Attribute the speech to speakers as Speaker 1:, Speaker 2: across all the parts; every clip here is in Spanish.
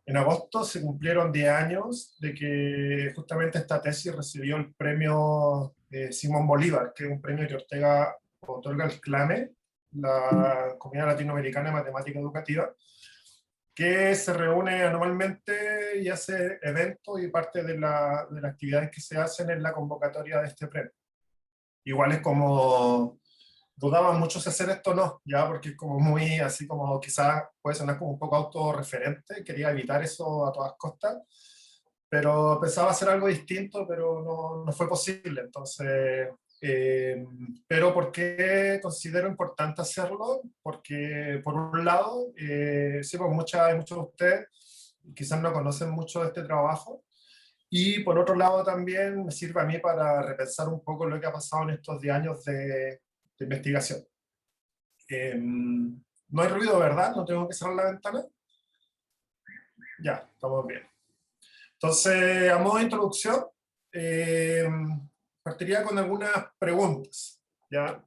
Speaker 1: En agosto se cumplieron 10 años de que justamente esta tesis recibió el premio Simón Bolívar, que es un premio que Ortega otorga al CLAME, la Comunidad Latinoamericana de Matemática Educativa, que se reúne anualmente y hace eventos y parte de las actividades que se hacen en la convocatoria de este premio. Igual es como, dudaban mucho si hacer esto o no, ya, porque es como muy, así como quizás puede sonar como un poco autorreferente, quería evitar eso a todas costas, pero pensaba hacer algo distinto, pero no fue posible. Entonces, pero ¿por qué considero importante hacerlo? Porque, por un lado, sí, pues muchos de ustedes quizás no conocen mucho de este trabajo, y por otro lado también me sirve a mí para repensar un poco lo que ha pasado en estos 10 años de investigación. No hay ruido, ¿verdad? ¿No tengo que cerrar la ventana? Ya, estamos bien. Entonces, a modo de introducción, partiría con algunas preguntas, ¿ya?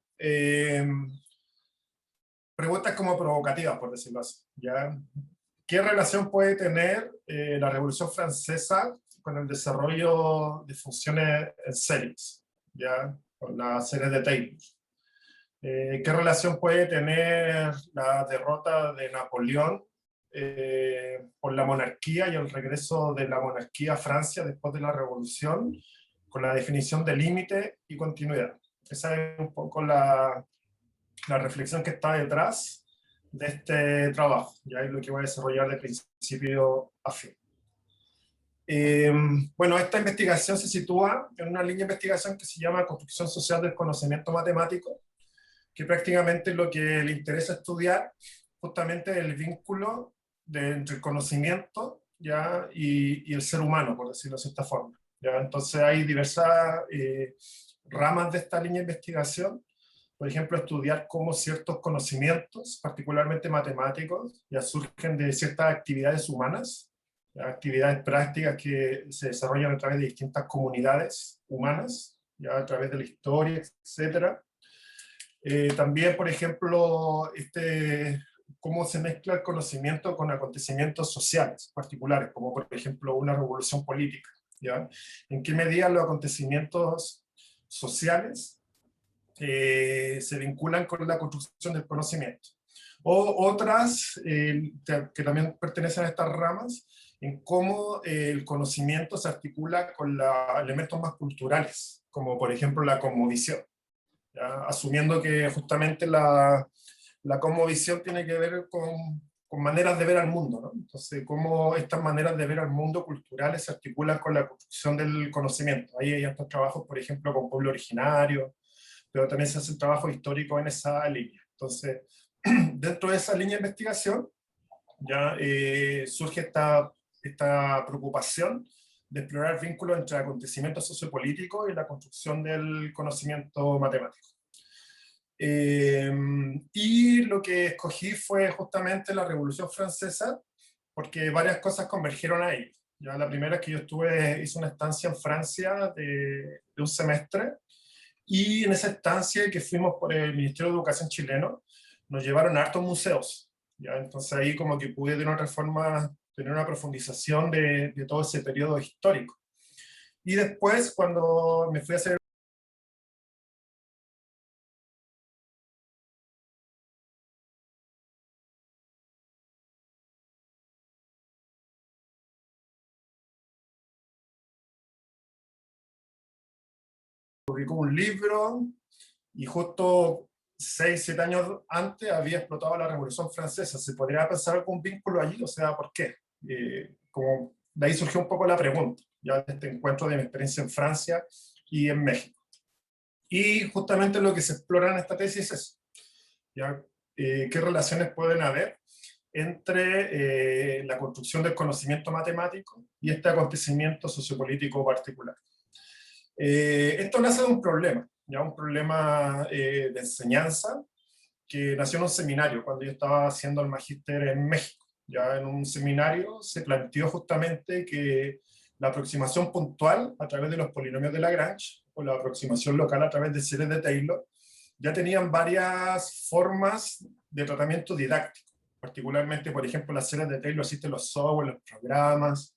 Speaker 1: Preguntas como provocativas, por decirlo así, ¿ya? ¿Qué relación puede tener la Revolución Francesa con el desarrollo de funciones en series, ¿ya? Con las series de Taylor? ¿Qué relación puede tener la derrota de Napoleón por la monarquía y el regreso de la monarquía a Francia después de la Revolución con la definición de límite y continuidad? Esa es un poco la reflexión que está detrás de este trabajo, ya es lo que voy a desarrollar de principio a fin. Bueno, esta investigación se sitúa en una línea de investigación que se llama Construcción Social del Conocimiento Matemático, que prácticamente lo que le interesa estudiar justamente es el vínculo entre el conocimiento, ¿ya? Y el ser humano, por decirlo de cierta forma, ¿ya? Entonces hay diversas ramas de esta línea de investigación. Por ejemplo, estudiar cómo ciertos conocimientos, particularmente matemáticos, ya surgen de ciertas actividades humanas, ¿ya? Actividades prácticas que se desarrollan a través de distintas comunidades humanas, ya a través de la historia, etcétera. También, por ejemplo, cómo se mezcla el conocimiento con acontecimientos sociales particulares, como por ejemplo una revolución política, ¿ya? En qué medida los acontecimientos sociales se vinculan con la construcción del conocimiento. O otras que también pertenecen a estas ramas, en cómo el conocimiento se articula con elementos más culturales, como por ejemplo la cosmovisión, ¿ya? Asumiendo que justamente la cosmovisión tiene que ver con maneras de ver al mundo, ¿no? Entonces, cómo estas maneras de ver al mundo culturales se articulan con la construcción del conocimiento. Ahí hay estos trabajos, por ejemplo, con pueblo originario, pero también se hace un trabajo histórico en esa línea. Entonces, dentro de esa línea de investigación, ya surge esta preocupación de explorar vínculos entre acontecimientos sociopolíticos y la construcción del conocimiento matemático. Y lo que escogí fue justamente la Revolución Francesa, porque varias cosas convergieron ahí. Ya la primera es que hice una estancia en Francia de un semestre, y en esa estancia que fuimos por el Ministerio de Educación chileno, nos llevaron a hartos museos, ¿ya? Entonces ahí como que pude de una otra forma tener una profundización de todo ese periodo histórico. Y después, cuando me fui a hacer publicó un libro, y justo 6, 7 años antes había explotado la Revolución Francesa. ¿Se podría pensar algún vínculo allí? O sea, ¿por qué? Como de ahí surgió un poco la pregunta, ya de este encuentro de mi experiencia en Francia y en México. Y justamente lo que se explora en esta tesis es eso, ¿ya? ¿Qué relaciones pueden haber entre la construcción del conocimiento matemático y este acontecimiento sociopolítico particular? Esto nace de un problema, ¿ya? Un problema de enseñanza que nació en un seminario cuando yo estaba haciendo el magíster en México. Ya en un seminario se planteó justamente que la aproximación puntual a través de los polinomios de Lagrange o la aproximación local a través de series de Taylor ya tenían varias formas de tratamiento didáctico, particularmente, por ejemplo, las series de Taylor existen los software, los programas,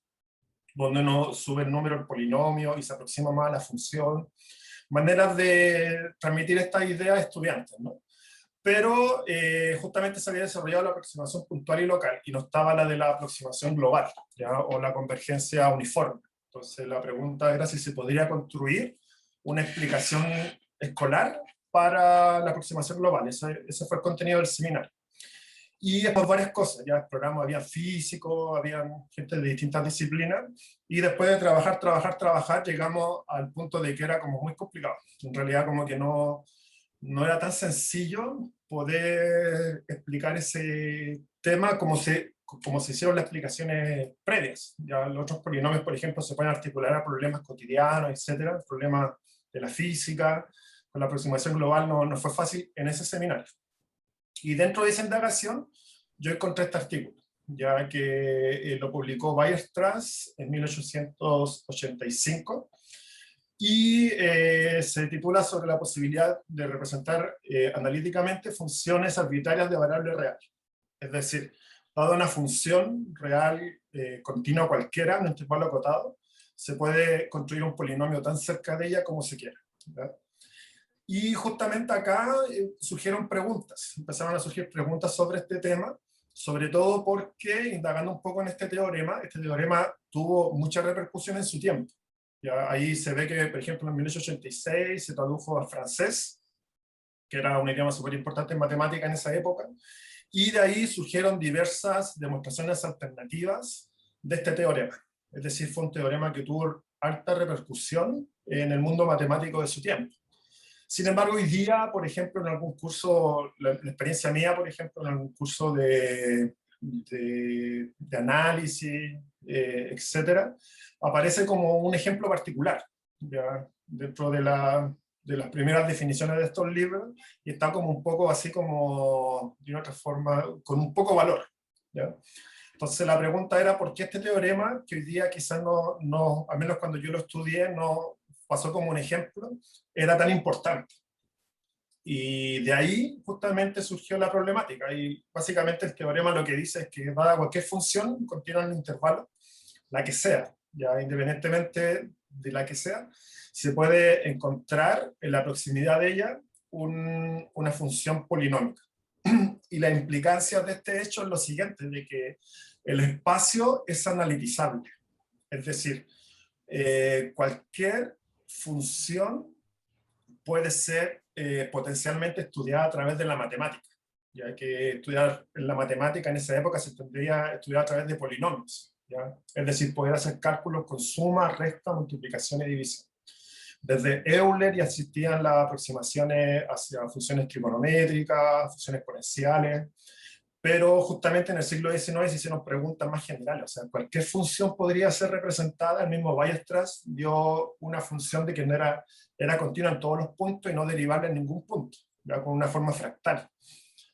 Speaker 1: donde uno sube el número del polinomio y se aproxima más a la función. Maneras de transmitir esta idea a estudiantes, ¿no? Pero justamente se había desarrollado la aproximación puntual y local, y no estaba la de la aproximación global, ¿ya? O la convergencia uniforme. Entonces la pregunta era si se podría construir una explicación escolar para la aproximación global. Ese fue el contenido del seminario. Y después varias cosas, ya exploramos, había físicos, había gente de distintas disciplinas, y después de trabajar, llegamos al punto de que era como muy complicado. En realidad como que no era tan sencillo poder explicar ese tema como se hicieron las explicaciones previas. Ya los otros polinomios, por ejemplo, se pueden articular a problemas cotidianos, etcétera, problemas de la física. Con la aproximación global no fue fácil en ese seminario. Y dentro de esa indagación, yo encontré este artículo, ya que lo publicó Weierstrass en 1885, y se titula sobre la posibilidad de representar analíticamente funciones arbitrarias de variable real. Es decir, dada una función real continua cualquiera, en un intervalo acotado, se puede construir un polinomio tan cerca de ella como se quiera, ¿verdad? Y justamente acá surgieron preguntas, empezaron a surgir preguntas sobre este tema, sobre todo porque, indagando un poco en este teorema tuvo mucha repercusión en su tiempo. Ya ahí se ve que, por ejemplo, en 1886 se tradujo al francés, que era un idioma súper importante en matemática en esa época, y de ahí surgieron diversas demostraciones alternativas de este teorema. Es decir, fue un teorema que tuvo alta repercusión en el mundo matemático de su tiempo. Sin embargo, hoy día, por ejemplo, en algún curso, la experiencia mía, por ejemplo, en algún curso de análisis, etcétera, aparece como un ejemplo particular, ¿ya? Dentro de las primeras definiciones de estos libros, y está como un poco así como, de una otra forma, con un poco valor, ¿ya? Entonces la pregunta era, ¿por qué este teorema, que hoy día quizás al menos cuando yo lo estudié, no pasó como un ejemplo, era tan importante? Y de ahí justamente surgió la problemática, y básicamente el teorema lo que dice es que dada cualquier función continua en un intervalo, la que sea, ya independientemente de la que sea, se puede encontrar en la proximidad de ella una función polinómica. Y la implicancia de este hecho es lo siguiente, de que el espacio es analitizable. Es decir, cualquier función puede ser potencialmente estudiada a través de la matemática, ya que estudiar en la matemática en esa época se tendría estudiar a través de polinomios, ¿ya? Es decir, poder hacer cálculos con suma, resta, multiplicación y división. Desde Euler ya existían las aproximaciones hacia funciones trigonométricas, funciones exponenciales, pero justamente en el siglo XIX se hicieron preguntas más generales, o sea, cualquier función podría ser representada. El mismo Weierstrass dio una función de que no era continua en todos los puntos y no derivable en ningún punto, ¿ya? Con una forma fractal.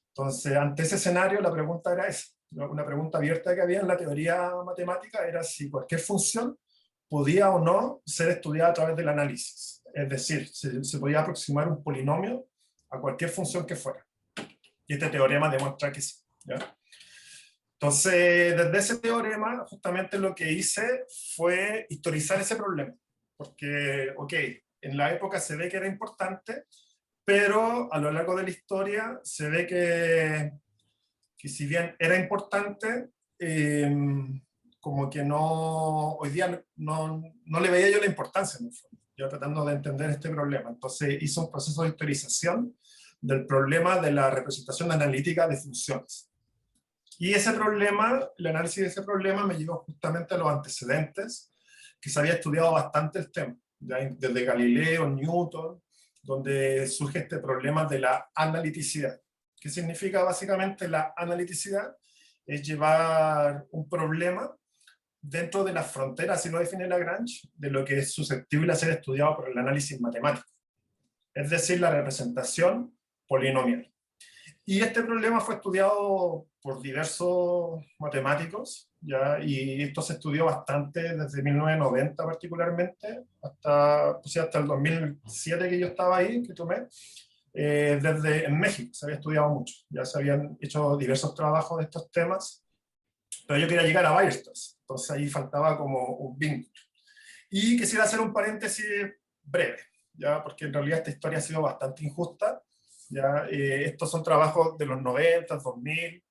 Speaker 1: Entonces, ante ese escenario, la pregunta era esa, ¿no? Una pregunta abierta que había en la teoría matemática era si cualquier función podía o no ser estudiada a través del análisis. Es decir, se podía aproximar un polinomio a cualquier función que fuera. Y este teorema demuestra que sí, ¿ya? Entonces, desde ese teorema, justamente lo que hice fue historizar ese problema. Porque, ok, en la época se ve que era importante, pero a lo largo de la historia se ve que si bien era importante, como que hoy día no le veía yo la importancia, en el fondo, yo tratando de entender este problema. Entonces hice un proceso de historización del problema de la representación analítica de funciones. Y ese problema, el análisis de ese problema me llevó justamente a los antecedentes, que se había estudiado bastante el tema, ¿ya? Desde Galileo, Newton, donde surge este problema de la analiticidad. ¿Qué significa básicamente la analiticidad? Es llevar un problema dentro de las fronteras, así lo define Lagrange, de lo que es susceptible a ser estudiado por el análisis matemático. Es decir, la representación polinomial. Y este problema fue estudiado por diversos matemáticos, ¿ya? Y esto se estudió bastante desde 1990 particularmente, hasta el 2007 que yo estaba ahí, que tomé. desde en México, se había estudiado mucho, ya se habían hecho diversos trabajos de estos temas, pero yo quería llegar a Weierstrass, entonces ahí faltaba como un vínculo. Y quisiera hacer un paréntesis breve, ¿ya? Porque en realidad esta historia ha sido bastante injusta, ¿ya? Estos son trabajos de los 90, 2000,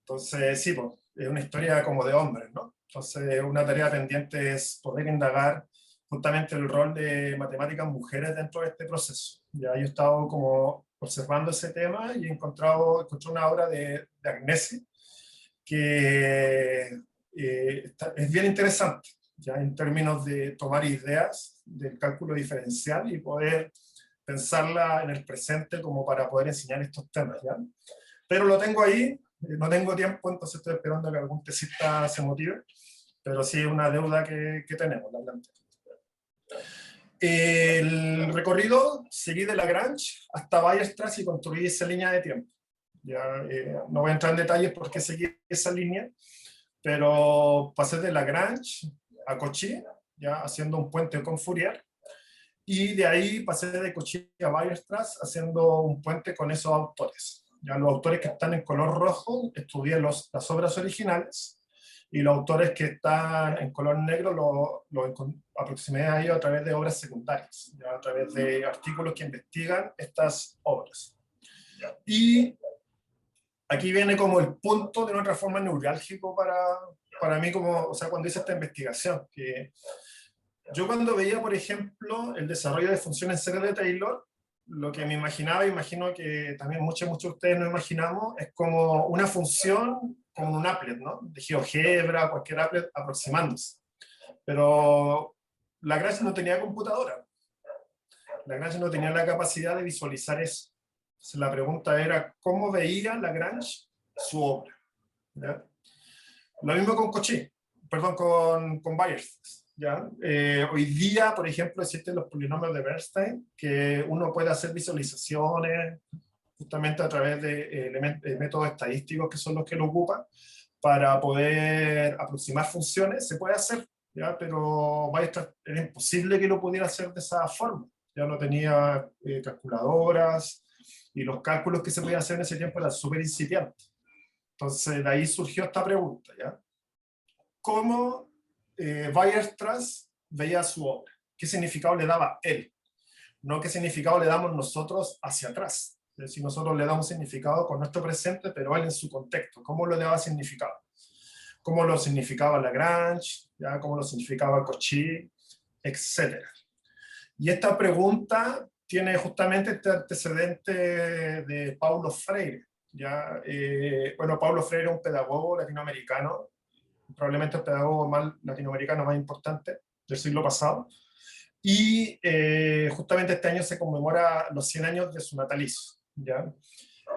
Speaker 1: entonces sí, pues, es una historia como de hombres, ¿no? Entonces una tarea pendiente es poder indagar justamente el rol de matemáticas mujeres dentro de este proceso. Ya yo he estado como observando ese tema y encontré una obra de Agnesi que es bien interesante, ya en términos de tomar ideas del cálculo diferencial y poder pensarla en el presente como para poder enseñar estos temas, ¿ya? Pero lo tengo ahí, no tengo tiempo, entonces estoy esperando que algún tesista se motive, pero sí es una deuda que tenemos, la planteo. El recorrido, seguí de Lagrange hasta Weierstrass y construí esa línea de tiempo. Ya, no voy a entrar en detalles por qué seguí esa línea, pero pasé de Lagrange a Cauchy, ya haciendo un puente con Fourier, y de ahí pasé de Cauchy a Weierstrass haciendo un puente con esos autores. Ya los autores que están en color rojo, estudié las obras originales, y los autores que están en color negro lo aproximé a ellos a través de obras secundarias, ya a través de artículos que investigan estas obras. Y aquí viene como el punto de una otra forma neurálgico para mí, como, o sea, cuando hice esta investigación, que yo cuando veía, por ejemplo, el desarrollo de funciones en serie de Taylor, lo que me imaginaba, imagino que también muchos de ustedes no imaginamos, es como una función como un applet, ¿no? De GeoGebra, cualquier applet aproximándose. Pero Lagrange no tenía computadora. Lagrange no tenía la capacidad de visualizar eso. Entonces la pregunta era, ¿cómo veía Lagrange su obra? ¿Ya? Lo mismo con Cauchy, perdón, con Weierstrass. ¿Ya? Hoy día, por ejemplo, existen los polinomios de Bernstein, que uno puede hacer visualizaciones justamente a través de métodos estadísticos que son los que lo ocupan, para poder aproximar funciones, se puede hacer, ¿ya? Pero Weierstrass era imposible que lo pudiera hacer de esa forma. Ya no tenía calculadoras, y los cálculos que se podían hacer en ese tiempo eran súper incipientes. Entonces, de ahí surgió esta pregunta, ¿ya? ¿Cómo Weierstrass veía su obra? ¿Qué significado le daba él? No qué significado le damos nosotros hacia atrás. Es decir, nosotros le damos significado con nuestro presente, pero él en su contexto. ¿Cómo lo le daba significado? ¿Cómo lo significaba Lagrange? ¿Ya? ¿Cómo lo significaba Cauchy? Etcétera. Y esta pregunta tiene justamente este antecedente de Paulo Freire. ¿Ya? Bueno, Paulo Freire es un pedagogo latinoamericano, probablemente el pedagogo más latinoamericano más importante del siglo pasado, y justamente este año se conmemora los 100 años de su natalicio, ¿ya?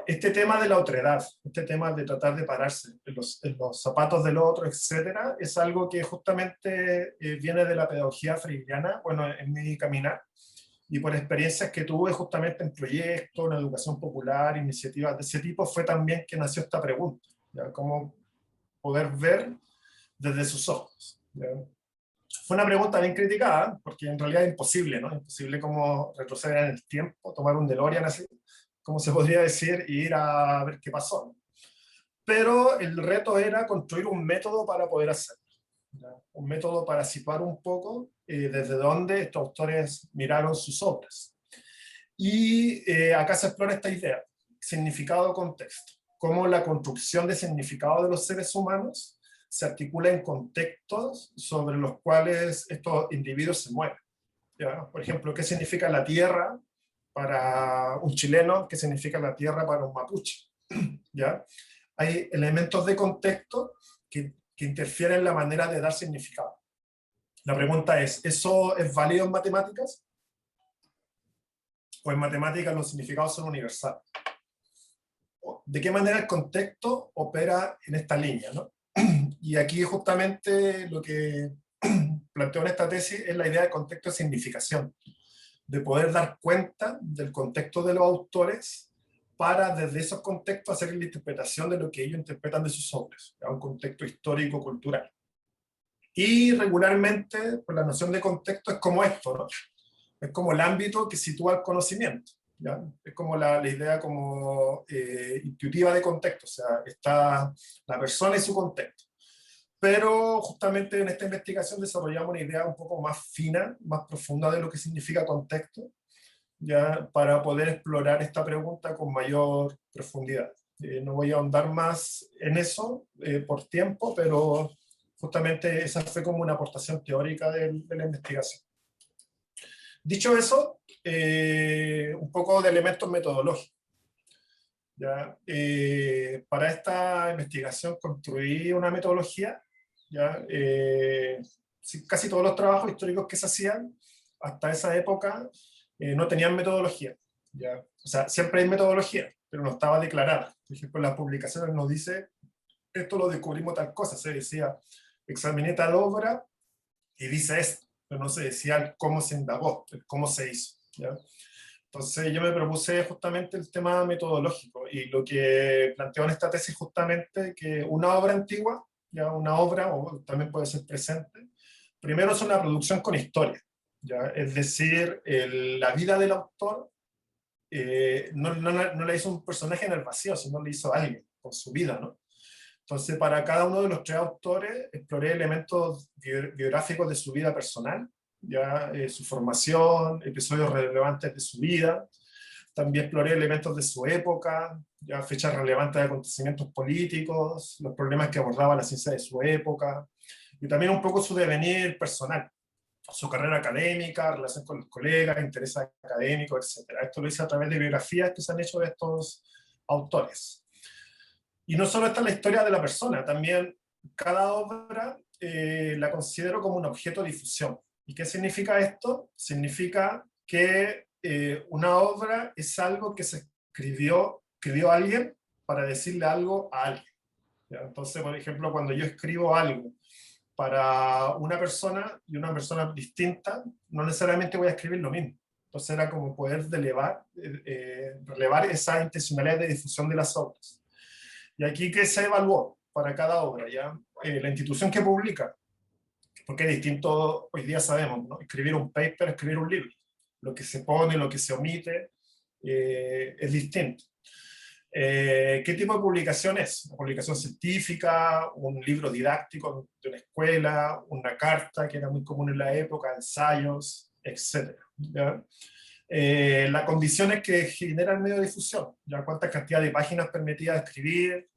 Speaker 1: Este tema de la otredad, este tema de tratar de pararse en los zapatos del otro, etcétera, es algo que justamente viene de la pedagogía freiriana, bueno, en mi caminar, y por experiencias que tuve justamente en proyectos, en educación popular, iniciativas de ese tipo, fue también que nació esta pregunta, ¿ya? Cómo poder ver desde sus ojos, ¿ya? Fue una pregunta bien criticada, porque en realidad es imposible, ¿no? Imposible como retroceder en el tiempo, tomar un DeLorean así, como se podría decir, y ir a ver qué pasó, ¿no? Pero el reto era construir un método para poder hacerlo, ¿ya? Un método para situar un poco desde dónde estos autores miraron sus obras. Y acá se explora esta idea, significado-contexto, cómo la construcción de significado de los seres humanos se articula en contextos sobre los cuales estos individuos se mueven, ¿ya? Por ejemplo, ¿qué significa la tierra para un chileno? ¿Qué significa la tierra para un mapuche? ¿Ya? Hay elementos de contexto que interfieren en la manera de dar significado. La pregunta es, ¿eso es válido en matemáticas? ¿O en matemáticas los significados son universales? ¿De qué manera el contexto opera en esta línea, ¿no? Y aquí justamente lo que planteo en esta tesis es la idea de contexto de significación, de poder dar cuenta del contexto de los autores para desde esos contextos hacer la interpretación de lo que ellos interpretan de sus obras, a un contexto histórico-cultural. Y regularmente, pues la noción de contexto es como esto, ¿no? Es como el ámbito que sitúa el conocimiento. ¿ya? Es como la idea como intuitiva de contexto, o sea, está la persona y su contexto. Pero justamente en esta investigación desarrollamos una idea un poco más fina, más profunda de lo que significa contexto, ya para poder explorar esta pregunta con mayor profundidad. No voy a ahondar más en eso por tiempo, pero justamente esa fue como una aportación teórica de la investigación. Dicho eso, un poco de elementos metodológicos. ¿Ya? Para esta investigación construí una metodología. ¿Ya? Casi todos los trabajos históricos que se hacían hasta esa época no tenían metodología. ¿Ya? O sea, siempre hay metodología, pero no estaba declarada. Por ejemplo, en las publicaciones nos dice, esto lo descubrimos tal cosa, se decía, examiné tal obra y dice esto, pero no se decía cómo se indagó, cómo se hizo. ¿Ya? Entonces yo me propuse justamente el tema metodológico y lo que planteo en esta tesis justamente que una obra antigua, ya una obra, o también puede ser presente, primero es una producción con historia, ¿ya? Es decir, la vida del autor no la hizo un personaje en el vacío, sino la hizo alguien con su vida, ¿no? Entonces, para cada uno de los tres autores exploré elementos biográficos de su vida personal, ya su formación, episodios relevantes de su vida. También exploré elementos de su época, ya fechas relevantes de acontecimientos políticos, los problemas que abordaba la ciencia de su época, y también un poco su devenir personal, su carrera académica, relación con los colegas, intereses académicos, etc. Esto lo hice a través de biografías que se han hecho de estos autores. Y no solo está la historia de la persona, también cada obra la considero como un objeto de difusión. ¿Y qué significa esto? Significa que una obra es algo que se escribió alguien para decirle algo a alguien. ¿Ya? Entonces, por ejemplo, cuando yo escribo algo para una persona y una persona distinta, no necesariamente voy a escribir lo mismo. Entonces era como poder relevar esa intencionalidad de difusión de las obras. Y aquí, ¿qué se evaluó para cada obra? ¿Ya? La institución que publica, porque es distinto, hoy día sabemos, ¿no? Escribir un paper, escribir un libro. Lo que se pone, lo que se omite, es distinto. ¿Qué tipo de publicación es? ¿Una publicación científica, un libro didáctico de una escuela, una carta que era muy común en la época, ensayos, etcétera? ¿Ya? Las condiciones que genera el medio de difusión, ya cuánta cantidad de páginas permitía escribir,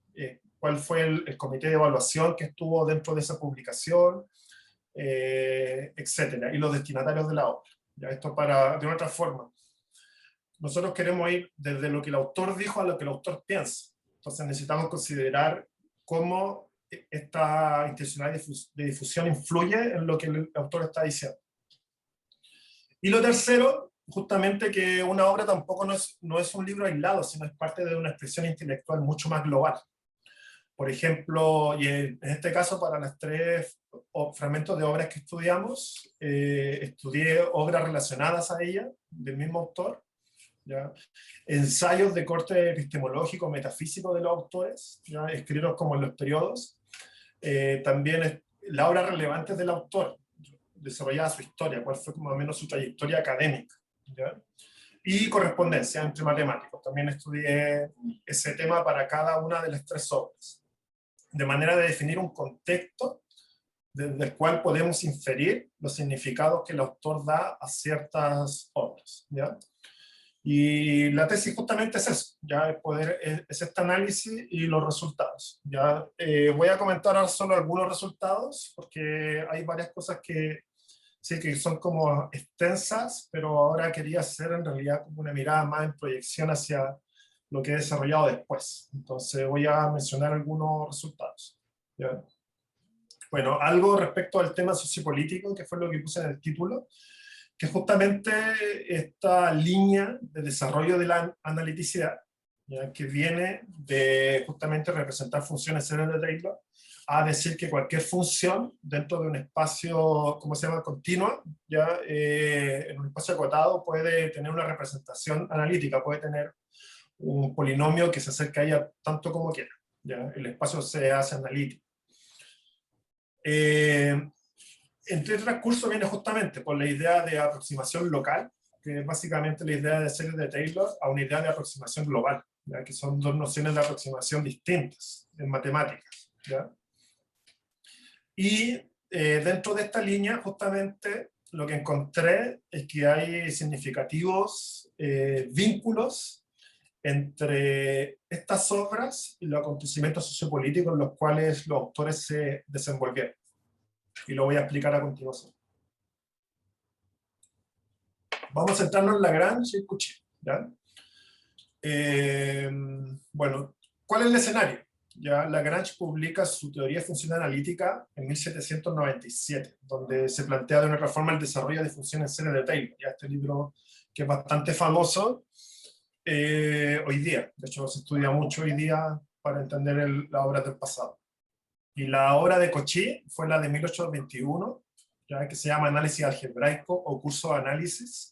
Speaker 1: cuál fue el comité de evaluación que estuvo dentro de esa publicación, etcétera, y los destinatarios de la obra. Ya esto de una otra forma. Nosotros queremos ir desde lo que el autor dijo a lo que el autor piensa. Entonces necesitamos considerar cómo esta intencionalidad de difusión influye en lo que el autor está diciendo. Y lo tercero, justamente que una obra tampoco no es un libro aislado, sino es parte de una expresión intelectual mucho más global. Por ejemplo, y en este caso para las tres fragmentos de obras que estudiamos, estudié obras relacionadas a ella, del mismo autor, ¿ya? Ensayos de corte epistemológico, metafísico de los autores, ¿ya? Escritos como en los periodos, también las obras relevantes del autor, desarrollada su historia, cuál fue más o menos su trayectoria académica, ¿ya? Y correspondencia entre matemáticos. También estudié ese tema para cada una de las tres obras, de manera de definir un contexto desde el cual podemos inferir los significados que el autor da a ciertas obras, ¿ya? Y la tesis justamente es eso, ya es este análisis y los resultados. Ya voy a comentar ahora solo algunos resultados, porque hay varias cosas que sí que son como extensas, pero ahora quería hacer en realidad como una mirada más en proyección hacia lo que he desarrollado después. Entonces voy a mencionar algunos resultados. ¿Ya? Bueno, algo respecto al tema sociopolítico, que fue lo que puse en el título, que justamente esta línea de desarrollo de la analiticidad, ¿ya? Que viene de justamente representar funciones serias de Taylor, a decir que cualquier función dentro de un espacio, ¿cómo se llama?, continuo, ¿ya? En un espacio acotado puede tener una representación analítica, puede tener un polinomio que se acerque a ella tanto como quiera, ¿ya? El espacio se hace analítico. Entre transcurso viene justamente por la idea de aproximación local, que es básicamente la idea de series de Taylor a una idea de aproximación global, ¿ya? Que son dos nociones de aproximación distintas en matemáticas, ¿ya? Y dentro de esta línea, justamente, lo que encontré es que hay significativos vínculos entre estas obras y los acontecimientos sociopolíticos en los cuales los autores se desenvolvieron. Y lo voy a explicar a continuación. Vamos a centrarnos en Lagrange y Cauchy, ¿ya? Bueno, ¿cuál es el escenario? Ya Lagrange publica su teoría de función analítica en 1797, donde se plantea de una otra forma el desarrollo de funciones en serie de Taylor. Ya este libro, que es bastante famoso hoy día, de hecho se estudia mucho hoy día para entender la obra del pasado. Y la obra de Cauchy fue la de 1821, ya que se llama Análisis algebraico o curso de análisis,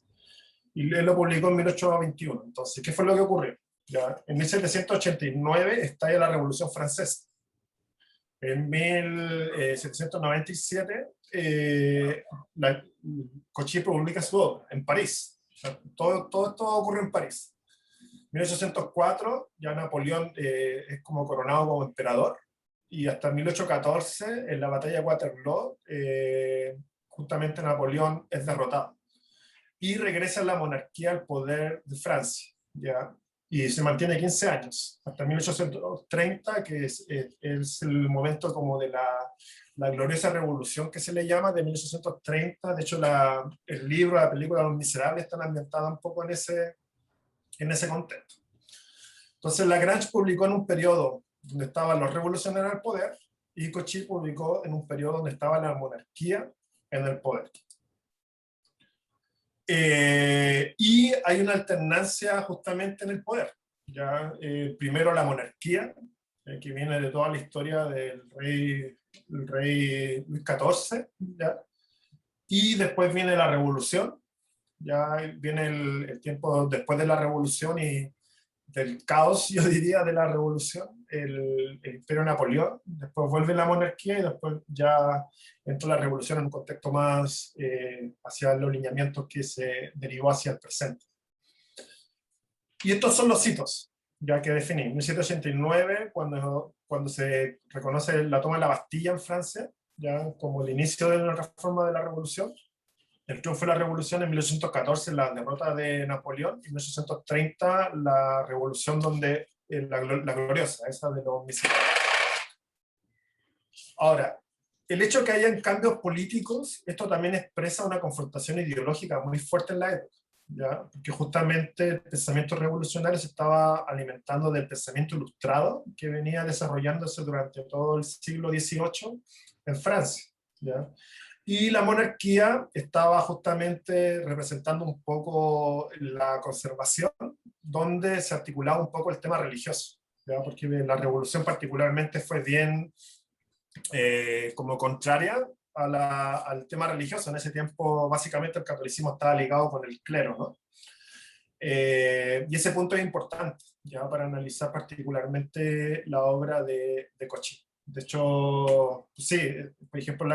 Speaker 1: y él lo publicó en 1821. Entonces, ¿qué fue lo que ocurrió? Ya, en 1789 estalla la Revolución Francesa. En 1797, Cauchy publica su obra en París. O sea, todo esto ocurre en París. En 1804 ya Napoleón es como coronado como emperador, y hasta 1814, en la batalla de Waterloo, justamente Napoleón es derrotado y regresa la monarquía al poder de Francia, ¿ya? Y se mantiene 15 años, hasta 1830, que es el momento como de la gloriosa revolución que se le llama, de 1830. De hecho, el libro, la película Los Miserables están ambientadas un poco en ese contexto. Entonces, Lagrange publicó en un periodo donde estaban los revolucionarios al poder, y Cauchy publicó en un periodo donde estaba la monarquía en el poder. Y hay una alternancia justamente en el poder. ¿Ya? Primero la monarquía, que viene de toda la historia del rey Luis XIV, ¿ya? Y después viene la revolución, ya viene el tiempo después de la revolución y del caos, yo diría, de la revolución, el imperio Napoleón, después vuelve la monarquía y después ya entró la revolución en un contexto más hacia los lineamientos que se derivó hacia el presente. Y estos son los hitos, ya que definí. En 1789, cuando se reconoce la toma de la Bastilla en Francia, ya como el inicio de una reforma de la revolución. El triunfo de la revolución en 1814, la derrota de Napoleón, y en 1830 la revolución donde la gloriosa, esa de los misiles. Ahora, el hecho de que hayan cambios políticos, esto también expresa una confrontación ideológica muy fuerte en la época, ¿ya? Porque justamente el pensamiento revolucionario se estaba alimentando del pensamiento ilustrado que venía desarrollándose durante todo el siglo XVIII en Francia, ¿ya? Y la monarquía estaba justamente representando un poco la conservación, donde se articulaba un poco el tema religioso, ¿ya? Porque la revolución particularmente fue bien como contraria al tema religioso. En ese tiempo básicamente el catolicismo estaba ligado con el clero, ¿no? Y ese punto es importante, ya para analizar particularmente la obra de Cauchy. De hecho, sí, por ejemplo,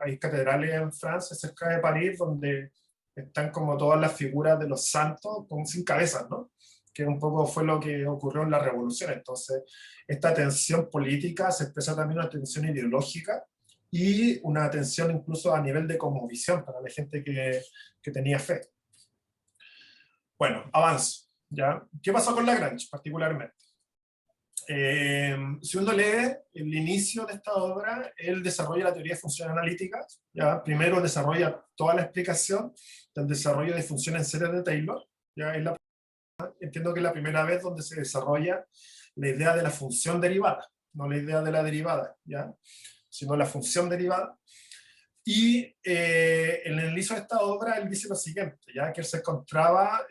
Speaker 1: hay catedrales en Francia, cerca de París, donde están como todas las figuras de los santos sin cabezas, ¿no? Que un poco fue lo que ocurrió en la revolución. Entonces, esta tensión política se expresa también una tensión ideológica y una tensión incluso a nivel de cosmovisión para la gente que tenía fe. Bueno, avanzo, ¿ya? ¿Qué pasó con Lagrange particularmente? Si uno lee el inicio de esta obra, él desarrolla la teoría de funciones analíticas, ¿ya? Primero desarrolla toda la explicación del desarrollo de funciones en series de Taylor, ¿ya? Entiendo que es la primera vez donde se desarrolla la idea de la función derivada, no la idea de la derivada, ¿ya? Sino la función derivada. Y en el inicio de esta obra él dice lo siguiente, ya que él se encontraba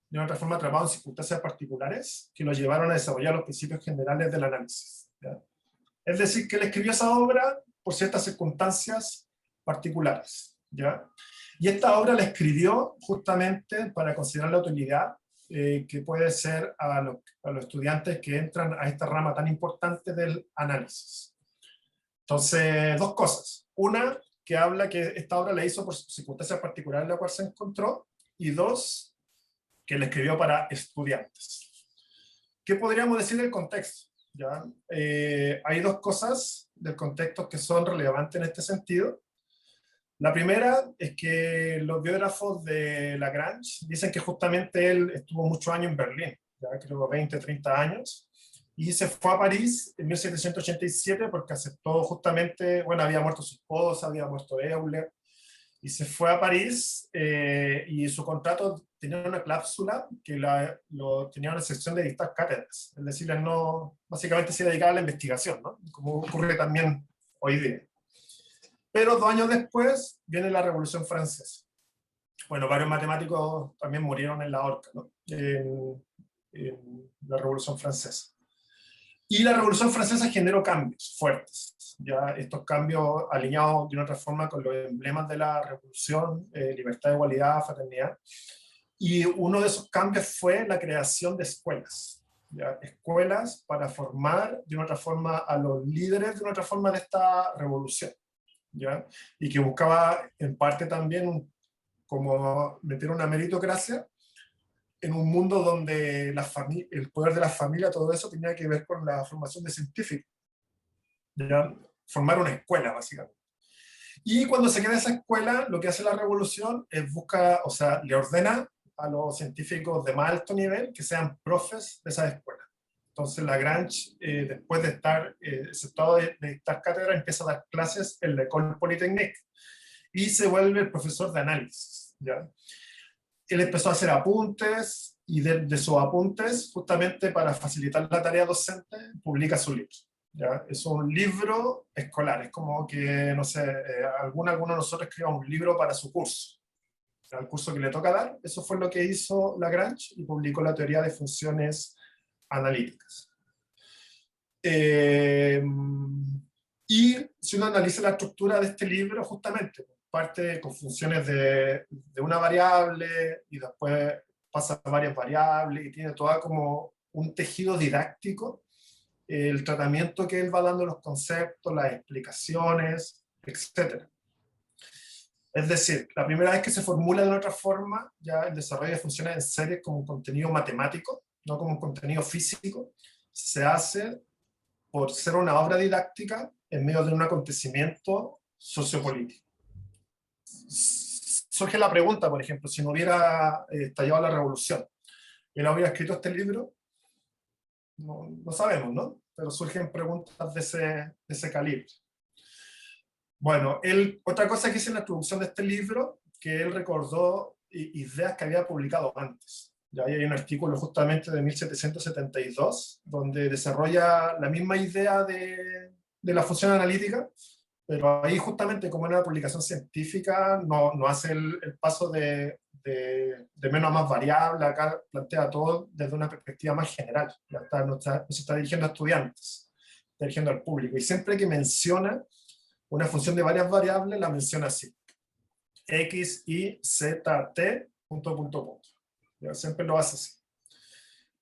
Speaker 1: de otra forma atrapado en circunstancias particulares que lo llevaron a desarrollar los principios generales del análisis, ¿ya? Es decir, que él escribió esa obra por ciertas circunstancias particulares, ¿ya? Y esta obra la escribió justamente para considerar la utilidad que puede ser a los estudiantes que entran a esta rama tan importante del análisis. Entonces, dos cosas. Una, que habla que esta obra la hizo por circunstancias particulares en las cuales se encontró, y dos que le escribió para estudiantes. ¿Qué podríamos decir del contexto? ¿Ya? Hay dos cosas del contexto que son relevantes en este sentido. La primera es que los biógrafos de Lagrange dicen que justamente él estuvo muchos años en Berlín, ya creo 20, 30 años, y se fue a París en 1787 porque aceptó justamente, bueno, había muerto su esposa, había muerto Euler, y se fue a París y su contrato tenía una cláusula que tenía una sección de dictar cátedras, es decir, él no, básicamente se dedicaba a la investigación, ¿no? Como ocurre también hoy día. Pero 2 años después viene la Revolución Francesa. Bueno, varios matemáticos también murieron en la horca, ¿no? En la Revolución Francesa. Y la Revolución Francesa generó cambios fuertes. Ya estos cambios alineados de una otra forma con los emblemas de la Revolución, libertad, igualdad, fraternidad. Y uno de esos cambios fue la creación de escuelas. ¿Ya? Escuelas para formar de una otra forma a los líderes de una otra forma de esta revolución. ¿Ya? Y que buscaba en parte también como meter una meritocracia en un mundo donde el poder de la familia, todo eso tenía que ver con la formación de científicos. ¿Ya? Formar una escuela, básicamente. Y cuando se queda esa escuela, lo que hace la revolución es le ordena a los científicos de más alto nivel que sean profes de esa escuela. Entonces Lagrange, después de estar aceptado de dictar cátedra, empieza a dar clases en la École Polytechnique y se vuelve el profesor de análisis. ¿Ya? Él empezó a hacer apuntes y de sus apuntes, justamente para facilitar la tarea docente, publica su libro. ¿Ya? Es un libro escolar, es como que, no sé, alguno de nosotros escriba un libro para su curso, el curso que le toca dar. Eso fue lo que hizo Lagrange y publicó la teoría de funciones analíticas. Y si uno analiza la estructura de este libro, justamente parte con funciones de una variable y después pasa a varias variables y tiene toda como un tejido didáctico, el tratamiento que él va dando los conceptos, las explicaciones, etc. Es decir, la primera vez que se formula de una otra forma, ya el desarrollo de funciones en series como un contenido matemático, no como un contenido físico, se hace por ser una obra didáctica en medio de un acontecimiento sociopolítico. Surge la pregunta, por ejemplo, si no hubiera estallado la revolución, ¿él habría escrito este libro? No sabemos, ¿no? Pero surgen preguntas de ese calibre. Bueno, otra cosa que hice en la introducción de este libro, que él recordó ideas que había publicado antes. Ya hay un artículo justamente de 1772, donde desarrolla la misma idea de la función analítica, pero ahí justamente como era una publicación científica, no hace el paso de menos a más variable, acá plantea todo desde una perspectiva más general. Ya no se está dirigiendo a estudiantes, está dirigiendo al público. Y siempre que menciona una función de varias variables, la menciona así: x, y, z, t, punto, punto, punto. ¿Ya? Siempre lo hace así.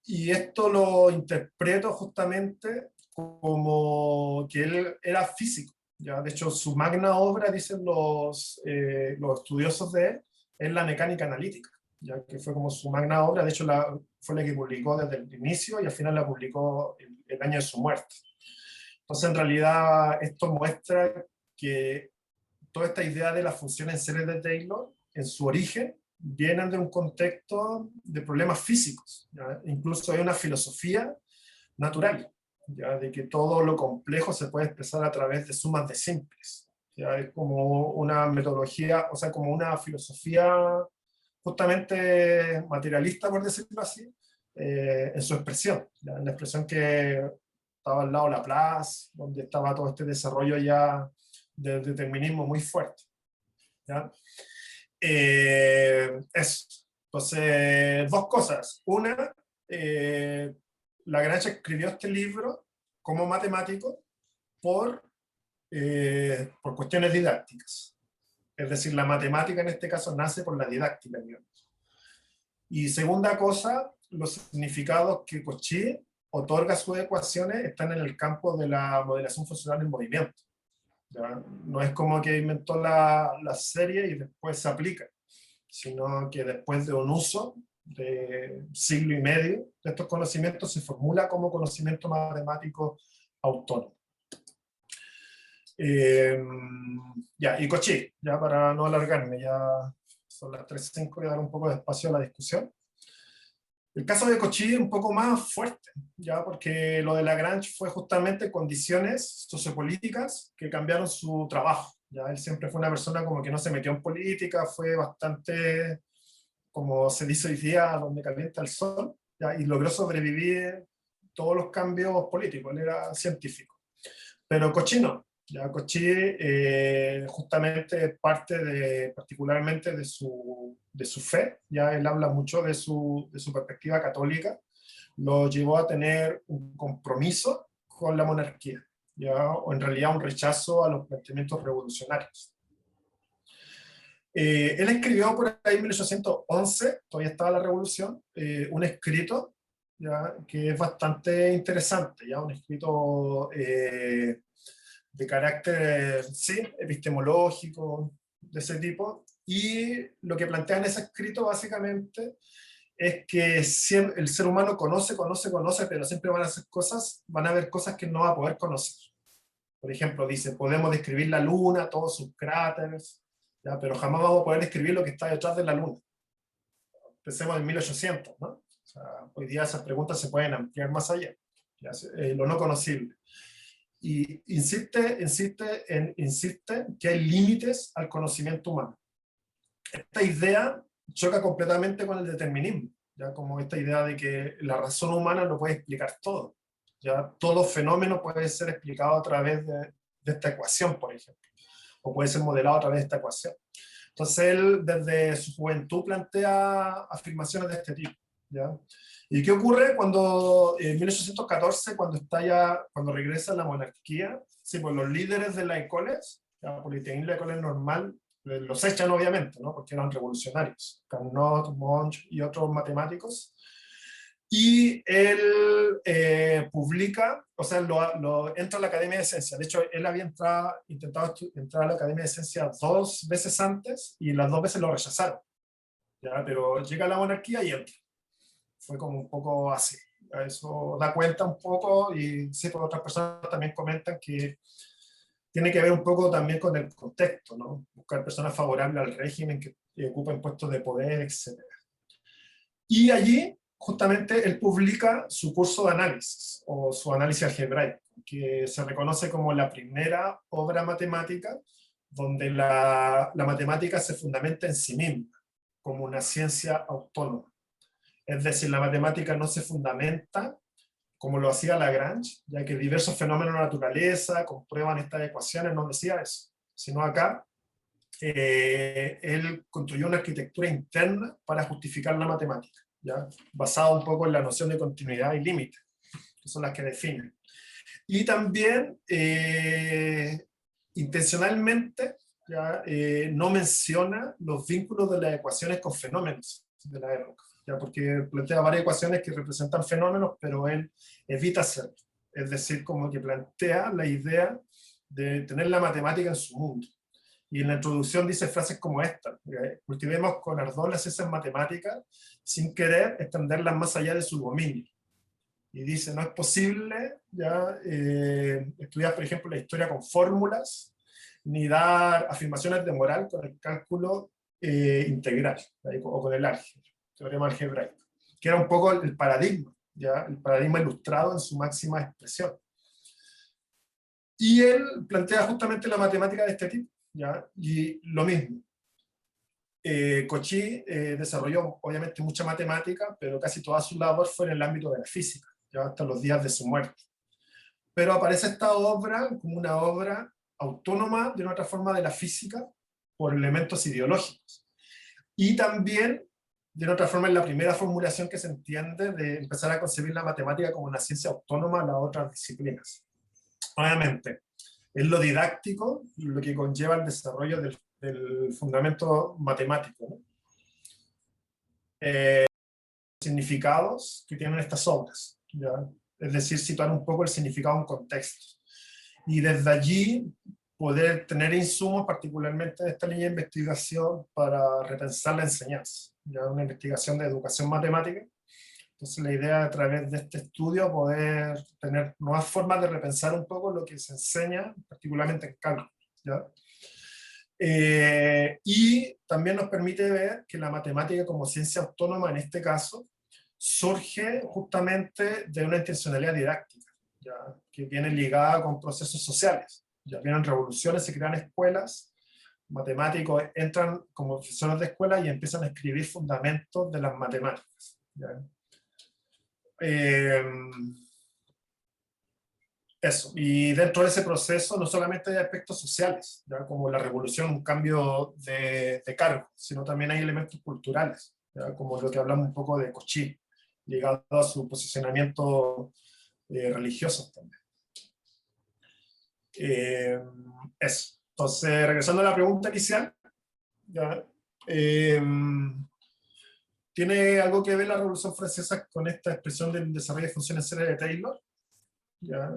Speaker 1: Y esto lo interpreto justamente como que él era físico. ¿Ya? De hecho, su magna obra, dicen los estudiosos de él, es la mecánica analítica, ya que fue como su magna obra. De hecho, fue la que publicó desde el inicio y al final la publicó el año de su muerte. Entonces, en realidad, esto muestra que toda esta idea de las funciones en series de Taylor, en su origen, vienen de un contexto de problemas físicos. ¿Ya? Incluso hay una filosofía natural, ¿ya? De que todo lo complejo se puede expresar a través de sumas de simples. ¿Ya? Es como una metodología, o sea, como una filosofía justamente materialista, por decirlo así, en su expresión, ¿ya? En la expresión que estaba al lado de Laplace, donde estaba todo este desarrollo ya del determinismo muy fuerte. ¿Ya? Eso. Entonces, dos cosas. Una, Lagrange escribió este libro como matemático por cuestiones didácticas. Es decir, la matemática en este caso nace por la didáctica, digamos. Y segunda cosa, los significados que Cauchy otorga a sus ecuaciones están en el campo de la modelación funcional del movimiento. ¿Ya? No es como que inventó la serie y después se aplica, sino que después de un uso de siglo y medio de estos conocimientos se formula como conocimiento matemático autónomo. Ya, y Cauchy, ya para no alargarme, ya son las 3:05, voy a dar un poco de espacio a la discusión. El caso de Cauchy es un poco más fuerte, ya, porque lo de Lagrange fue justamente condiciones sociopolíticas que cambiaron su trabajo. Ya, él siempre fue una persona como que no se metió en política, fue bastante, como se dice hoy día, donde calienta el sol, ya, y logró sobrevivir todos los cambios políticos. Él era científico. Pero Cauchy no. Ya Cauchy justamente parte particularmente de su fe, ya él habla mucho de su perspectiva católica, lo llevó a tener un compromiso con la monarquía, ya, o en realidad un rechazo a los planteamientos revolucionarios. Él escribió por ahí en 1811, todavía estaba la revolución, un escrito, ya, que es bastante interesante, ya, un escrito de carácter, sí, epistemológico, de ese tipo, y lo que plantea en ese escrito básicamente es que el ser humano conoce, pero siempre van a haber cosas que no va a poder conocer. Por ejemplo, dice, podemos describir la luna, todos sus cráteres, ¿ya? Pero jamás vamos a poder describir lo que está detrás de la luna. Pensemos en 1800, ¿no? O sea, hoy día esas preguntas se pueden ampliar más allá, ¿ya? Lo no conocible. Y insiste que hay límites al conocimiento humano. Esta idea choca completamente con el determinismo, ya, como esta idea de que la razón humana no puede explicar todo. Ya, todo fenómeno puede ser explicado a través de esta ecuación, por ejemplo, o puede ser modelado a través de esta ecuación. Entonces él desde su juventud plantea afirmaciones de este tipo, ¿ya? ¿Y qué ocurre cuando en 1814, cuando regresa la monarquía? Sí, pues los líderes de la écoles, la Polytechnique, la école normal, los echan obviamente, ¿no? Porque eran revolucionarios, Carnot, Monge y otros matemáticos. Y él publica, o sea, entra a la Academia de Ciencias. De hecho, él había intentado entrar a la Academia de Ciencias 2 veces antes y las 2 veces lo rechazaron, ¿ya? Pero llega a la monarquía y entra. Fue como un poco así. Eso da cuenta un poco, y sí, pues otras personas también comentan que tiene que ver un poco también con el contexto, ¿no? Buscar personas favorables al régimen que ocupen puestos de poder, etc. Y allí, justamente, él publica su curso de análisis, o su análisis algebraico, que se reconoce como la primera obra matemática donde la matemática se fundamenta en sí misma, como una ciencia autónoma. Es decir, la matemática no se fundamenta como lo hacía Lagrange, ya que diversos fenómenos de la naturaleza comprueban estas ecuaciones, no decía eso, sino acá él construyó una arquitectura interna para justificar la matemática, ¿ya? Basada un poco en la noción de continuidad y límite, que son las que definen. Y también, intencionalmente, ¿ya? No menciona los vínculos de las ecuaciones con fenómenos de la época, ¿ya? Porque plantea varias ecuaciones que representan fenómenos, pero él evita hacerlo. Es decir, como que plantea la idea de tener la matemática en su mundo. Y en la introducción dice frases como esta: cultivemos con ardor las ciencias matemáticas sin querer extenderlas más allá de su dominio. Y dice, no es posible ya estudiar, por ejemplo, la historia con fórmulas, ni dar afirmaciones de moral con el cálculo integral, o con el álgebra, teorema algebraico, que era un poco el paradigma, ya, el paradigma ilustrado en su máxima expresión. Y él plantea justamente la matemática de este tipo, ¿ya? Y lo mismo. Cauchy desarrolló obviamente mucha matemática, pero casi toda su labor fue en el ámbito de la física, ya hasta los días de su muerte. Pero aparece esta obra como una obra autónoma de una otra forma de la física por elementos ideológicos. Y también, de otra forma, es la primera formulación que se entiende de empezar a concebir la matemática como una ciencia autónoma a las otras disciplinas. Obviamente, es lo didáctico lo que conlleva el desarrollo del fundamento matemático, ¿no? Significados que tienen estas obras, ¿ya? Es decir, situar un poco el significado en contexto. Y desde allí poder tener insumos, particularmente de esta línea de investigación, para repensar la enseñanza, ya una investigación de educación matemática. Entonces la idea a través de este estudio poder tener nuevas formas de repensar un poco lo que se enseña, particularmente en cálculo, ¿ya? Y también nos permite ver que la matemática como ciencia autónoma en este caso surge justamente de una intencionalidad didáctica, ¿ya? Que viene ligada con procesos sociales. Ya vienen revoluciones, se crean escuelas, matemáticos entran como profesores de escuela y empiezan a escribir fundamentos de las matemáticas, ¿ya? Eso, y dentro de ese proceso no solamente hay aspectos sociales, ¿ya? Como la revolución, un cambio de cargo, sino también hay elementos culturales, ¿ya? Como lo que hablamos un poco de Cauchy, ligado a su posicionamiento religioso también. Eso. Entonces, regresando a la pregunta inicial, ¿ya? ¿Tiene algo que ver la Revolución Francesa con esta expresión del desarrollo de funciones serias de Taylor? ¿Ya?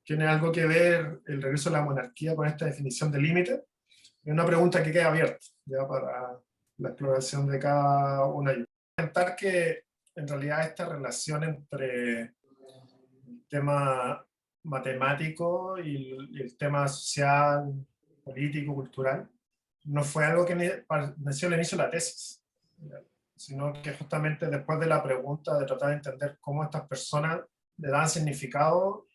Speaker 1: ¿Tiene algo que ver el regreso de la monarquía con esta definición de límite? Es una pregunta que queda abierta ya para la exploración de cada una. Comentar que en realidad esta relación entre el tema matemático y el tema social, político, cultural, no fue algo que nació al inicio de la tesis, ¿ya? Sino que justamente después de la pregunta de tratar de entender cómo estas personas le dan significado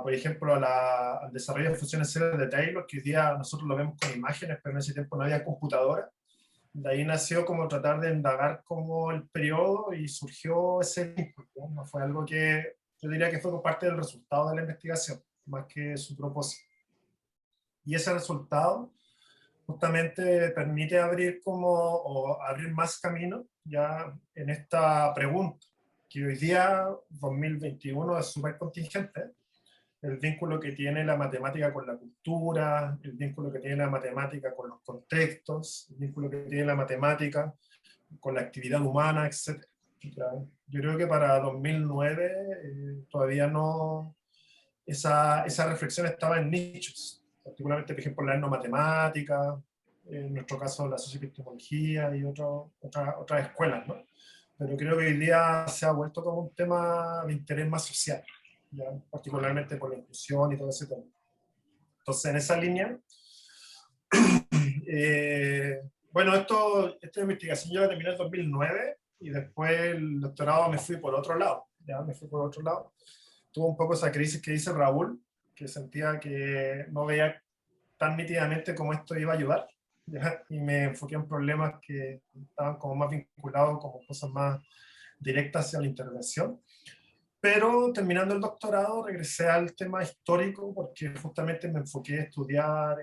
Speaker 1: por ejemplo, al desarrollo de funciones serias de Taylor, que hoy día nosotros lo vemos con imágenes, pero en ese tiempo no había computadora. De ahí nació como tratar de indagar como el periodo y surgió ese vínculo, ¿no? No fue algo que yo diría que fue parte del resultado de la investigación, más que su propósito. Y ese resultado justamente permite abrir o abrir más caminos ya en esta pregunta, que hoy día, 2021, es súper contingente, el vínculo que tiene la matemática con la cultura, el vínculo que tiene la matemática con los contextos, el vínculo que tiene la matemática con la actividad humana, etc. Yo creo que para 2009 todavía no, esa reflexión estaba en nichos, particularmente, por ejemplo, la etnomatemática, en nuestro caso la socioepistemología y otras escuelas, ¿no? Pero creo que hoy día se ha vuelto como un tema de interés más social, ¿ya? Particularmente por la inclusión y todo ese tema. Entonces, en esa línea, bueno, esta investigación yo la terminé en 2009 y después el doctorado me fui por otro lado, ¿ya? Me fui por otro lado. Tuve un poco esa crisis que dice Raúl, que sentía que no veía tan nítidamente cómo esto iba a ayudar, ¿ya? Y me enfoqué en problemas que estaban como más vinculados, como cosas más directas hacia la intervención. Pero terminando el doctorado regresé al tema histórico porque justamente me enfoqué a estudiar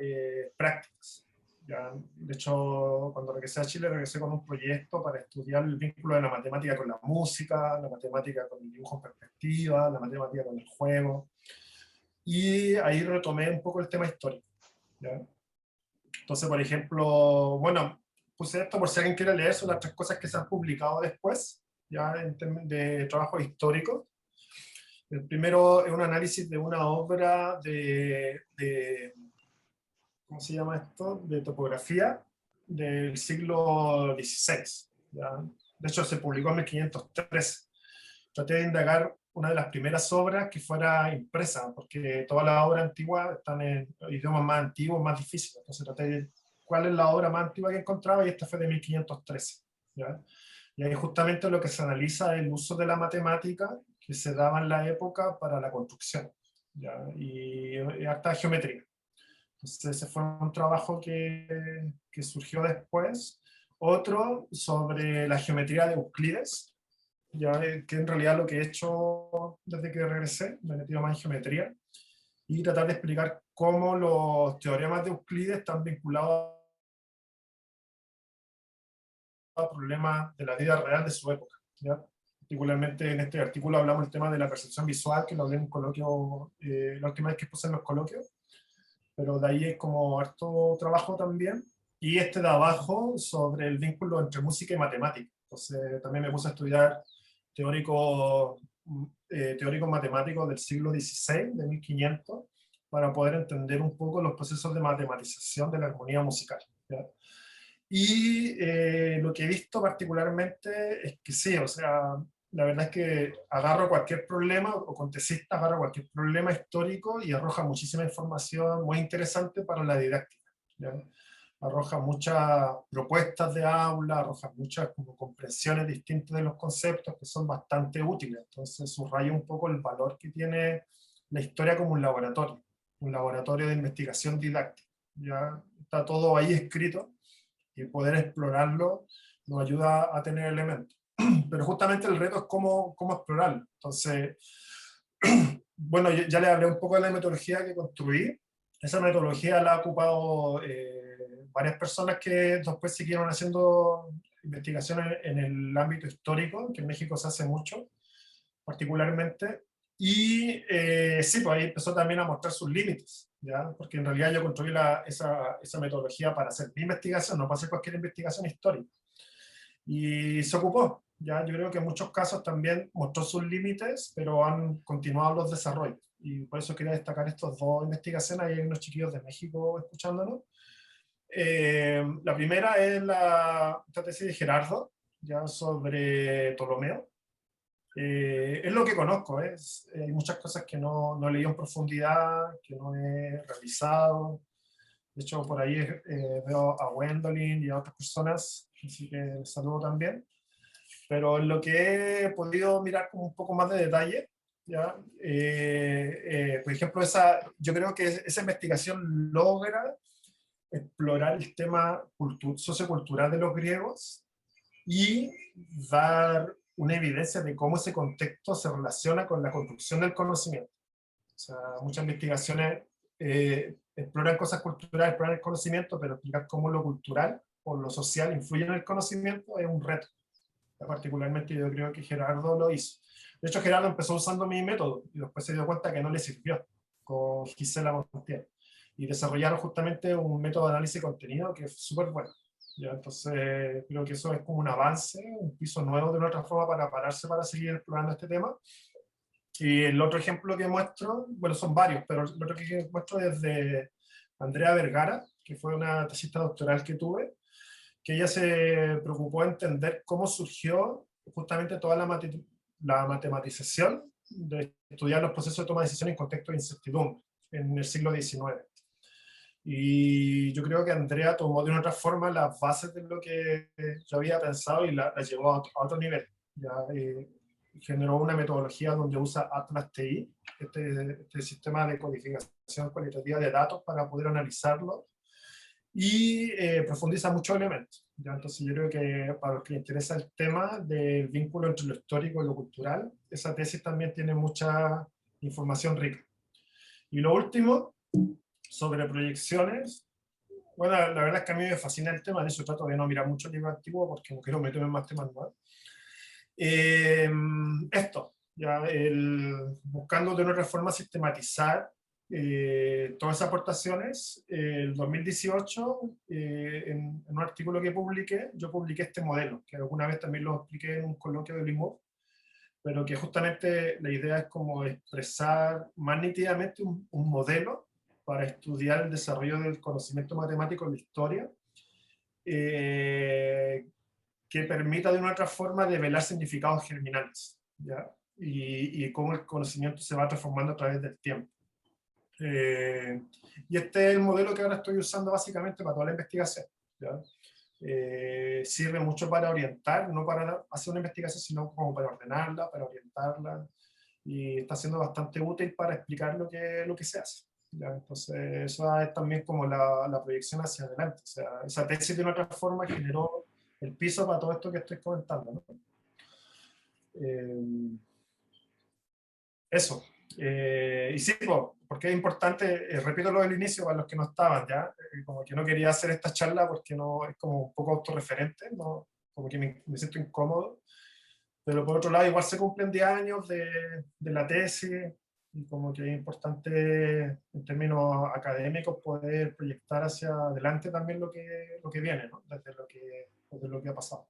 Speaker 1: prácticas. ¿Ya? De hecho, cuando regresé a Chile, regresé con un proyecto para estudiar el vínculo de la matemática con la música, la matemática con el dibujo en perspectiva, la matemática con el juego. Y ahí retomé un poco el tema histórico, ¿ya? Entonces, por ejemplo, bueno, puse esto por si alguien quiere leer, son las 3 cosas que se han publicado después, ya en términos de trabajo histórico. El primero es un análisis de una obra ¿cómo se llama esto? De topografía del siglo XVI, ¿ya? De hecho, se publicó en 1513. Traté de indagar una de las primeras obras que fuera impresa, porque todas las obras antiguas están en idiomas más antiguos, más difíciles. Entonces traté de cuál es la obra más antigua que encontraba y esta fue de 1513, ¿ya? Y ahí justamente lo que se analiza es el uso de la matemática que se daba en la época para la construcción, ¿ya? Y harta geometría. Entonces ese fue un trabajo que surgió después. Otro sobre la geometría de Euclides, ya que en realidad lo que he hecho desde que regresé, me he metido más en geometría, y tratar de explicar cómo los teoremas de Euclides están vinculados a problemas de la vida real de su época, ¿ya? Particularmente en este artículo hablamos del tema de la percepción visual, que lo hablé en un coloquio, la última vez que puse en los coloquios, pero de ahí es como harto trabajo también. Y este de abajo sobre el vínculo entre música y matemática. Entonces también me puse a estudiar teóricos matemáticos del siglo XVI, de 1500, para poder entender un poco los procesos de matematización de la armonía musical, ¿ya? Y lo que he visto particularmente es que sí, o sea, la verdad es que agarro cualquier problema, o contesista agarra cualquier problema histórico y arroja muchísima información muy interesante para la didáctica, ¿ya? Arroja muchas propuestas de aula, arroja muchas como comprensiones distintas de los conceptos que son bastante útiles. Entonces subrayo un poco el valor que tiene la historia como un laboratorio de investigación didáctica. Ya está todo ahí escrito y poder explorarlo nos ayuda a tener elementos. Pero justamente el reto es cómo explorarlo. Entonces, bueno, ya le hablé un poco de la metodología que construí. Esa metodología la ha ocupado varias personas que después siguieron haciendo investigaciones en el ámbito histórico, que en México se hace mucho, particularmente. Y sí, pues ahí empezó también a mostrar sus límites, ¿ya? Porque en realidad yo construí esa metodología para hacer mi investigación, no para hacer cualquier investigación histórica. Y se ocupó, ¿ya? Yo creo que en muchos casos también mostró sus límites, pero han continuado los desarrollos. Y por eso quería destacar estas dos investigaciones. Hay unos chiquillos de México escuchándonos. La primera es esta tesis de Gerardo, ya sobre Ptolomeo. Es lo que conozco, hay muchas cosas que no he leído en profundidad, que no he revisado. De hecho, por ahí veo a Gwendolyn y a otras personas, así que les saludo también. Pero en lo que he podido mirar con un poco más de detalle, ¿ya? Por ejemplo, yo creo que esa investigación logra explorar el tema sociocultural de los griegos y dar una evidencia de cómo ese contexto se relaciona con la construcción del conocimiento. O sea, muchas investigaciones exploran cosas culturales, exploran el conocimiento, pero explicar cómo lo cultural o lo social influye en el conocimiento es un reto. Particularmente yo creo que Gerardo lo hizo. De hecho, Gerardo empezó usando mi método y después se dio cuenta que no le sirvió con Gisela Montiel. Y desarrollaron justamente un método de análisis de contenido que es súper bueno. ¿Ya? Entonces, creo que eso es como un avance, un piso nuevo de una otra forma para pararse para seguir explorando este tema. Y el otro ejemplo que muestro, bueno, son varios, pero el otro que muestro es de Andrea Vergara, que fue una tesista doctoral que tuve, que ella se preocupó de entender cómo surgió justamente toda la matematización de estudiar los procesos de toma de decisiones en contexto de incertidumbre en el siglo XIX. Y yo creo que Andrea tomó de una otra forma las bases de lo que yo había pensado y la llevó a otro nivel. Ya, generó una metodología donde usa Atlas TI, este sistema de codificación cualitativa de datos para poder analizarlos y profundiza muchos elementos. ¿Ya? Entonces yo creo que para los que les interesa el tema del vínculo entre lo histórico y lo cultural, esa tesis también tiene mucha información rica. Y lo último, sobre proyecciones, bueno, la verdad es que a mí me fascina el tema, de eso trato de no mirar mucho libro antiguo porque no quiero meterme en más temas nuevos. Ya, buscando de una reforma sistematizar todas esas aportaciones. El 2018, en un artículo que publiqué, yo publiqué este modelo, que alguna vez también lo expliqué en un coloquio de Limón, pero que justamente la idea es como expresar más nítidamente un modelo para estudiar el desarrollo del conocimiento matemático en la historia, que permita de una otra forma develar significados germinales, ¿ya? Y cómo el conocimiento se va transformando a través del tiempo. Y este es el modelo que ahora estoy usando básicamente para toda la investigación, ¿ya? Sirve mucho para orientar, no para hacer una investigación, sino como para ordenarla, para orientarla, y está siendo bastante útil para explicar lo que se hace. ¿Ya? Entonces, eso es también como la proyección hacia adelante. O sea, esa tesis de una otra forma generó el piso para todo esto que estoy comentando, ¿no? Eso. Y sí, porque es importante, repito lo del inicio para los que no estaban ya, como que no quería hacer esta charla porque no es como un poco autorreferente, ¿no? Como que me siento incómodo, pero por otro lado igual se cumplen 10 años de la tesis y como que es importante en términos académicos poder proyectar hacia adelante también lo que viene, ¿no? Desde lo que ha pasado.